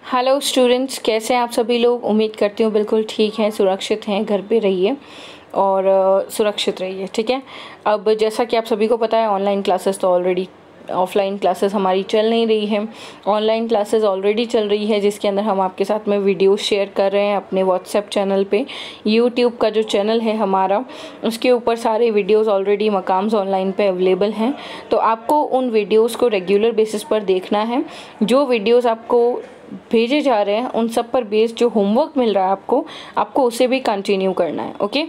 Hello students, कैसे हैं आप सभी लोग। उम्मीद करती हूँ बिल्कुल ठीक हैं, सुरक्षित हैं, घर पे रहिए और सुरक्षित रहिए। ठीक है। अब जैसा कि आप सभी को पता है, ऑनलाइन क्लासेस तो ऑलरेडी, ऑफलाइन क्लासेस हमारी चल नहीं रही है, ऑनलाइन क्लासेस ऑलरेडी चल रही है, जिसके अंदर हम आपके साथ में वीडियो शेयर कर रहे हैं अपने व्हाट्सएप चैनल पे। यूट्यूब का जो चैनल है हमारा, उसके ऊपर सारे वीडियोस ऑलरेडी मकाम्स ऑनलाइन पे अवेलेबल हैं। तो आपको उन वीडियोस को रेगुलर बेसिस पर देखना है। जो वीडियोस आपको भेजे जा रहे हैं उन सब पर बेस्ड जो होमवर्क मिल रहा है आपको उसे भी कंटिन्यू करना है। Okay,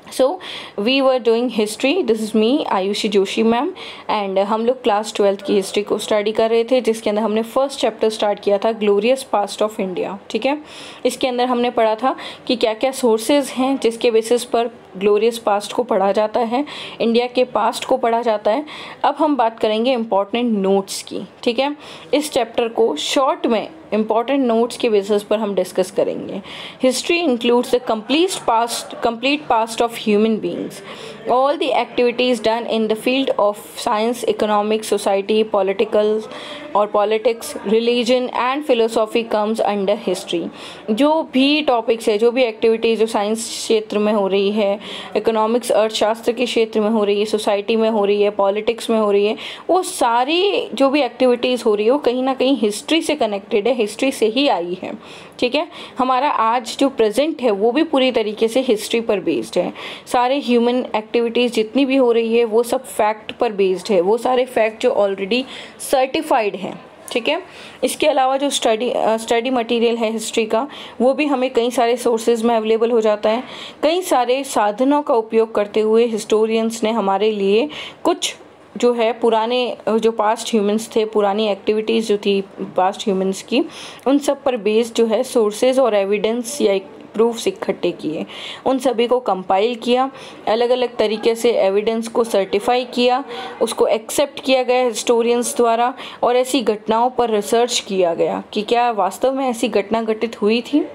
so we were doing history. This is me Ayushi Joshi ma'am, and हम लोग क्लास 12th की हिस्ट्री को स्टडी कर रहे थे, जिसके अंदर हमने फर्स्ट चैप्टर स्टार्ट किया था, ग्लोरियस पास्ट ऑफ इंडिया। ठीक है। इसके अंदर हमने पढ़ा था कि क्या क्या सोर्सेज हैं जिसके बेसिस पर ग्लोरियस पास्ट को पढ़ा जाता है, इंडिया के पास्ट को पढ़ा जाता है। अब हम बात करेंगे इम्पॉर्टेंट नोट्स की। ठीक है। इस चैप्टर को शॉर्ट में इम्पॉर्टेंट नोट्स के बेसिस पर हम डिस्कस करेंगे। History includes the complete past of human beings, all the activities done in the field of science, economics, society, politics, religion and philosophy comes under history। जो भी topics है, जो भी activities जो साइंस क्षेत्र में हो रही है, इकोनॉमिक्स अर्थशास्त्र के क्षेत्र में हो रही है, सोसाइटी में हो रही है, पॉलिटिक्स में हो रही है, वो सारी जो भी एक्टिविटीज़ हो रही है वो कहीं ना कहीं हिस्ट्री से कनेक्टेड है, हिस्ट्री से ही आई है। ठीक है। हमारा आज जो प्रेजेंट है वो भी पूरी तरीके से हिस्ट्री पर बेस्ड है। सारे ह्यूमन एक्टिविटीज़ जितनी भी हो रही है वो सब फैक्ट पर बेस्ड है, वो सारे फैक्ट जो ऑलरेडी सर्टिफाइड हैं। ठीक है। इसके अलावा जो स्टडी मटेरियल है हिस्ट्री का, वो भी हमें कई सारे सोर्सेज में अवेलेबल हो जाता है। कई सारे साधनों का उपयोग करते हुए हिस्टोरियंस ने हमारे लिए कुछ जो है पुराने जो पास्ट ह्यूमंस थे, पुरानी एक्टिविटीज़ जो थी पास्ट ह्यूमंस की, उन सब पर बेस्ड जो है सोर्सेज और एविडेंस या प्रूफ्स इकट्ठे किए, उन सभी को कंपाइल किया, अलग अलग तरीके से एविडेंस को सर्टिफाई किया, उसको एक्सेप्ट किया गया हिस्टोरियंस द्वारा, और ऐसी घटनाओं पर रिसर्च किया गया कि क्या वास्तव में ऐसी घटना घटित हुई थी।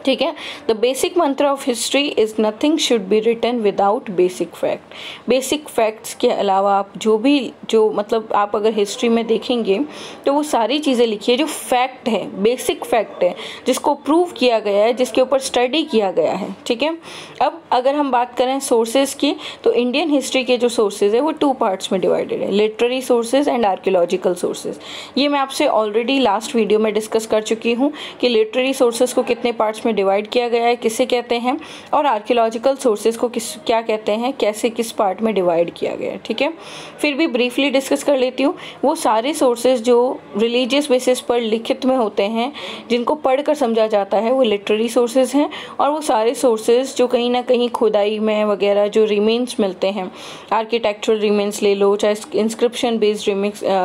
ठीक है। The basic mantra of history is nothing should be written without basic fact. Basic facts के अलावा आप जो मतलब आप अगर हिस्ट्री में देखेंगे तो वो सारी चीज़ें लिखी है जो फैक्ट है, बेसिक फैक्ट है, जिसको प्रूव किया गया है, जिसके ऊपर स्टडी किया गया है। ठीक है। अब अगर हम बात करें सोर्सेज की, तो इंडियन हिस्ट्री के जो सोर्सेज है वो 2 पार्ट्स में डिवाइडेड है, literary sources and archaeological sources. ये मैं आपसे ऑलरेडी लास्ट वीडियो में डिस्कस कर चुकी हूँ कि लिटरेरी सोर्सेज को कितने पार्ट्स में डिवाइड किया गया है, किसे कहते हैं, और आर्कियोलॉजिकल सोर्सेज को क्या कहते हैं, कैसे किस पार्ट में डिवाइड किया गया है। ठीक है। फिर भी ब्रीफली डिस्कस कर लेती हूँ। वो सारे सोर्सेज जो रिलीजियस बेसिस पर लिखित में होते हैं, जिनको पढ़कर समझा जाता है, वो लिटरेरी सोर्सेज हैं। और वो सारे सोर्सेज जो कहीं ना कहीं खुदाई में वगैरह जो रिमेन्स मिलते हैं, आर्किटेक्चरल रिमेन्स ले लो, चाहे इंस्क्रिप्शन बेस्ड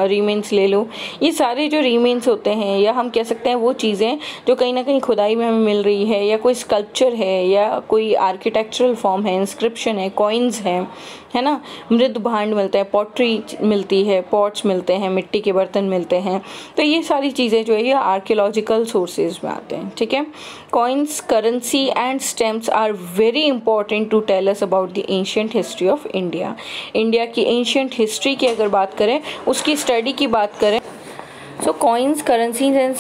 रिमेन्स ले लो, ये सारे जो रिमेन्स होते हैं, या हम कह सकते हैं वो चीज़ें जो कहीं ना कहीं खुदाई में हमें मिल रही है, या कोई स्कल्पचर है, या कोई आर्किटेक्चरल फॉर्म है, इंस्क्रिप्शन है, कॉइन्स है ना, मृद भांड मिलता है, पॉटरी मिलती है, पॉट्स मिलते हैं, मिट्टी के बर्तन मिलते हैं। तो ये सारी चीज़ें जो है ये आर्कियोलॉजिकल सोर्सेज में आते हैं। ठीक है। Coins, currency and stamps are very important to tell us about the ancient history of India. India की एंशिएंट हिस्ट्री की अगर बात करें, उसकी स्टडी की बात करें, so coins, currencies and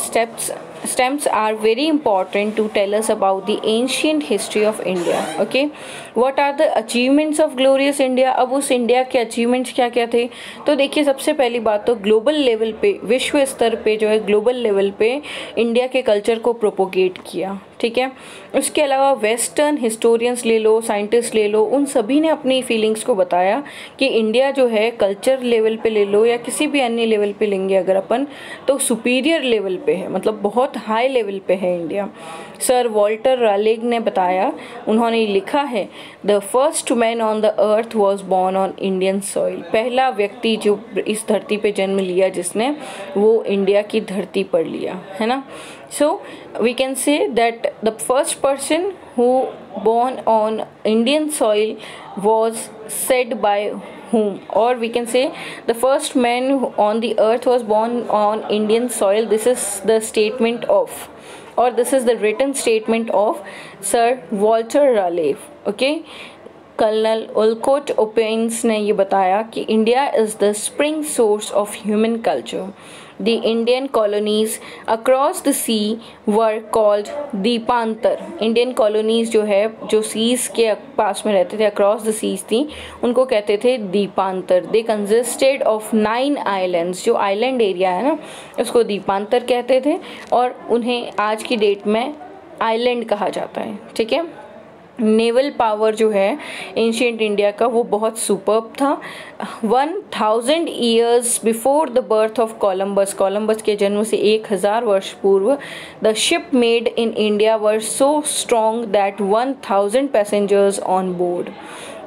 stamps are very important to tell us about the ancient history of India. Okay, what are the achievements of glorious India? अब उस इंडिया के अचीवमेंट्स क्या क्या थे, तो देखिए सबसे पहली बात तो ग्लोबल लेवल पे, विश्व स्तर पे जो है ग्लोबल लेवल पे इंडिया के कल्चर को प्रोपोगेट किया। ठीक है। उसके अलावा वेस्टर्न हिस्टोरियंस ले लो, साइंटिस्ट ले लो, उन सभी ने अपनी फीलिंग्स को बताया कि इंडिया जो है कल्चर लेवल पे ले लो या किसी भी अन्य लेवल पे लेंगे अगर अपन, तो सुपीरियर लेवल पे है, मतलब बहुत हाई लेवल पे है इंडिया। सर वॉल्टर रालेग ने बताया, उन्होंने लिखा है, the first man on the earth was born on Indian soil. पहला व्यक्ति जो इस धरती पे जन्म लिया जिसने, वो इंडिया की धरती पर लिया, है ना। So we can say that the first person who born on Indian soil was said by whom, or we can say the first man on the earth was born on Indian soil. This is the statement of, or this is the written statement of Sir Walter Raleigh. Okay. Colonel Olcott opens ने ये बताया कि India is the spring source of human culture. The Indian colonies across the sea were called Dvipantar. Indian colonies जो है, जो seize के पास में रहते थे, अक्रॉस द सीज थी, उनको कहते थे द्वीपांतर। दे कंसिस्टेड ऑफ 9 आइलैंड्स। जो आइलैंड एरिया है ना, उसको द्वीपांतर कहते थे और उन्हें आज की डेट में आइलैंड कहा जाता है। ठीक है। नेवल पावर जो है एंशिएंट इंडिया का, वो बहुत सुपर्ब था। 1000 years before the birth of Columbus, Columbus के जन्म से 1000 वर्ष पूर्व, the ship made in India were so strong that 1000 passengers on board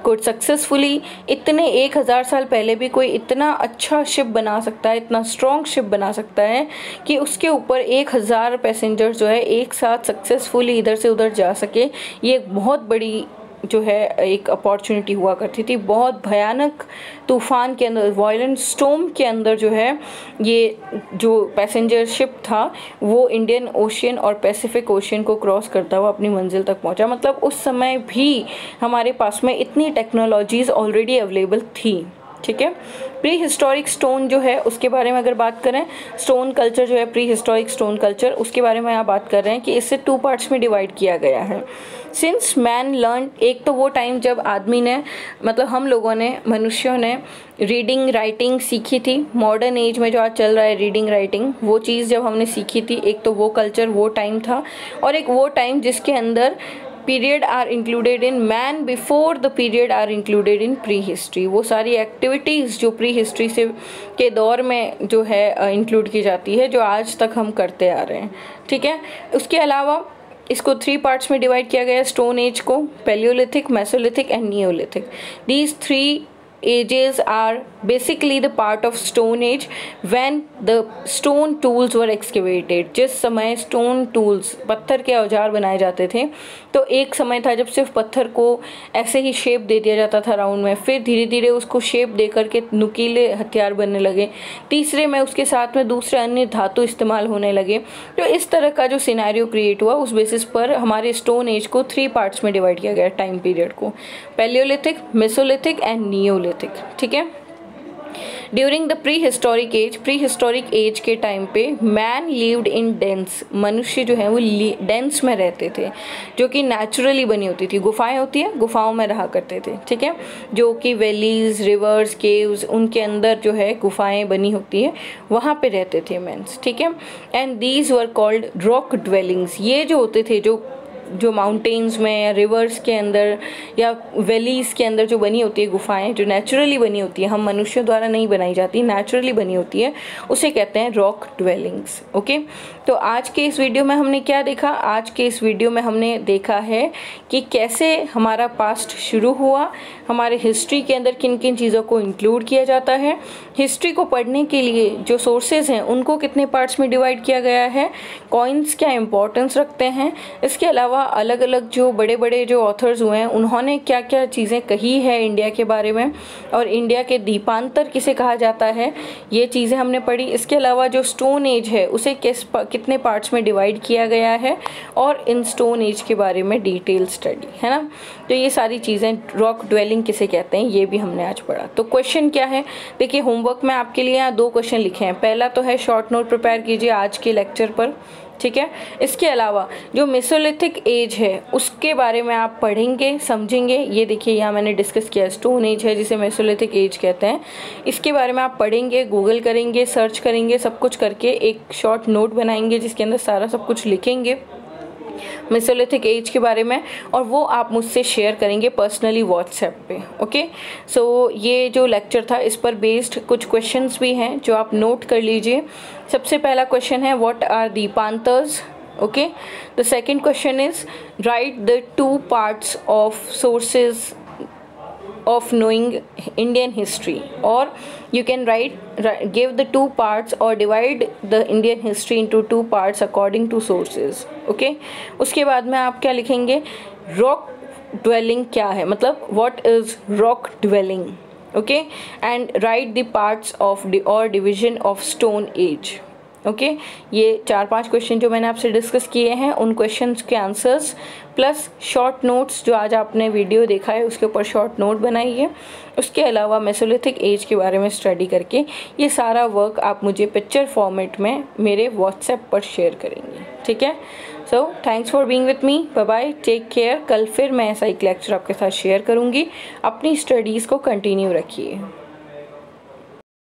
could successfully. इतने 1000 साल पहले भी कोई इतना अच्छा शिप बना सकता है, इतना स्ट्रॉन्ग शिप बना सकता है कि उसके ऊपर 1000 पैसेंजर्स जो है एक साथ सक्सेसफुली इधर से उधर जा सके। ये एक बहुत बड़ी जो है एक अपॉर्चुनिटी हुआ करती थी। बहुत भयानक तूफान के अंदर, वायलेंट स्टॉर्म के अंदर जो है ये जो पैसेंजर शिप था वो इंडियन ओशियन और पैसिफिक ओशियन को क्रॉस करता हुआ अपनी मंजिल तक पहुंचा। मतलब उस समय भी हमारे पास में इतनी टेक्नोलॉजीज़ ऑलरेडी अवेलेबल थी। ठीक है। प्री हिस्टोरिक स्टोन जो है उसके बारे में अगर बात करें, स्टोन कल्चर जो है, प्री हिस्टोरिक स्टोन कल्चर, उसके बारे में यहाँ बात कर रहे हैं कि इसे 2 पार्ट्स में डिवाइड किया गया है। सिंस मैन लर्न, एक तो वो टाइम जब आदमी ने, मतलब हम लोगों ने, मनुष्यों ने रीडिंग राइटिंग सीखी थी। मॉडर्न एज में जो आज चल रहा है रीडिंग राइटिंग, वो चीज़ जब हमने सीखी थी, एक तो वो कल्चर, वो टाइम था, और एक वो टाइम जिसके अंदर period are included in man before the period are included in prehistory. वो सारी एक्टिविटीज़ जो प्री हिस्ट्री से के दौर में जो है इंक्लूड की जाती है, जो आज तक हम करते आ रहे हैं। ठीक है। उसके अलावा इसको 3 पार्ट्स में डिवाइड किया गया है स्टोन एज को, Palaeolithic, Mesolithic and Neolithic. These 3 ages are basically the part of stone age when the stone tools were excavated। जिस समय स्टोन टूल्स, पत्थर के औजार बनाए जाते थे, तो एक समय था जब सिर्फ पत्थर को ऐसे ही शेप दे दिया जाता था राउंड में, फिर धीरे धीरे उसको शेप दे करके नुकीले हथियार बनने लगे, तीसरे में उसके साथ में दूसरे अन्य धातु इस्तेमाल होने लगे। तो इस तरह का जो सिनेरियो क्रिएट हुआ, उस बेसिस पर हमारे स्टोन एज को 3 पार्ट्स में डिवाइड किया गया टाइम पीरियड को, पैलियोलिथिक, मेसोलिथिक एंड नियोलिथिक। ठीक है। During the prehistoric age के टाइम पे मैन लिव्ड इन डेंस, मनुष्य जो है वो डेंस में रहते थे, जो कि नेचुरली बनी होती थी। गुफाएं होती है, गुफाओं में रहा करते थे। ठीक है। जो कि वैलीज, रिवर्स, केव्स, उनके अंदर जो है गुफाएं बनी होती है, वहाँ पे रहते थे मैंस। ठीक है। And these were called rock dwellings. ये जो होते थे, जो माउंटेन्स में या रिवर्स के अंदर या वैलीज़ के अंदर जो बनी होती है गुफाएं, जो नेचुरली बनी होती है, हम मनुष्यों द्वारा नहीं बनाई जाती, नेचुरली बनी होती है, उसे कहते हैं रॉक ड्वेलिंग्स। ओके। तो आज के इस वीडियो में हमने क्या देखा? आज के इस वीडियो में हमने देखा है कि कैसे हमारा पास्ट शुरू हुआ, हमारे हिस्ट्री के अंदर किन किन चीज़ों को इंक्लूड किया जाता है, हिस्ट्री को पढ़ने के लिए जो सोर्सेज हैं उनको कितने पार्ट्स में डिवाइड किया गया है, कॉइन्स क्या इंपॉर्टेंस रखते हैं, इसके अलावा अलग अलग जो बड़े बड़े जो ऑथर्स हुए हैं उन्होंने क्या क्या चीज़ें कही है इंडिया के बारे में, और इंडिया के द्वीपांतर किसे कहा जाता है, ये चीज़ें हमने पढ़ी। इसके अलावा जो स्टोन एज है उसे कितने पार्ट्स में डिवाइड किया गया है, और इन स्टोन एज के बारे में डिटेल स्टडी, है ना। तो ये सारी चीज़ें, रॉक ड्वेलिंग किसे कहते हैं, ये भी हमने आज पढ़ा। तो क्वेश्चन क्या है, देखिए होमवर्क में आपके लिए यहाँ 2 क्वेश्चन लिखे हैं। पहला तो है शॉर्ट नोट प्रिपेयर कीजिए आज के लेक्चर पर। ठीक है। इसके अलावा जो मेसोलिथिक एज है उसके बारे में आप पढ़ेंगे, समझेंगे। ये देखिए यहाँ मैंने डिस्कस किया, स्टोन एज है जिसे मेसोलिथिक एज कहते हैं, इसके बारे में आप पढ़ेंगे, गूगल करेंगे, सर्च करेंगे, सब कुछ करके एक शॉर्ट नोट बनाएंगे जिसके अंदर सारा सब कुछ लिखेंगे मेसोलिथिक एज के बारे में, और वो आप मुझसे शेयर करेंगे पर्सनली व्हाट्सएप पे। ओके। सो ये जो लेक्चर था इस पर बेस्ड कुछ क्वेश्चंस भी हैं जो आप नोट कर लीजिए। सबसे पहला क्वेश्चन है व्हाट आर द्वीपांतर्स। Okay. The second question is right the 2 parts of sources of knowing Indian history, or you can give the 2 parts or divide the Indian history into 2 parts according to sources. Okay. उसके बाद में आप क्या लिखेंगे, rock dwelling क्या है, मतलब what is rock dwelling. Okay. And write the parts of or division of stone age. Okay ये 4-5 क्वेश्चन जो मैंने आपसे डिस्कस किए हैं उन क्वेश्चंस के आंसर्स प्लस शॉर्ट नोट्स जो आज आपने वीडियो देखा है उसके ऊपर शॉर्ट नोट बनाइए। उसके अलावा मेसोलिथिक एज के बारे में स्टडी करके ये सारा वर्क आप मुझे पिक्चर फॉर्मेट में मेरे व्हाट्सएप पर शेयर करेंगे, ठीक है। So thanks for being with me, bye bye, take care. कल फिर मैं ऐसा एक लेक्चर आपके साथ शेयर करूँगी। अपनी स्टडीज़ को कंटिन्यू रखिए।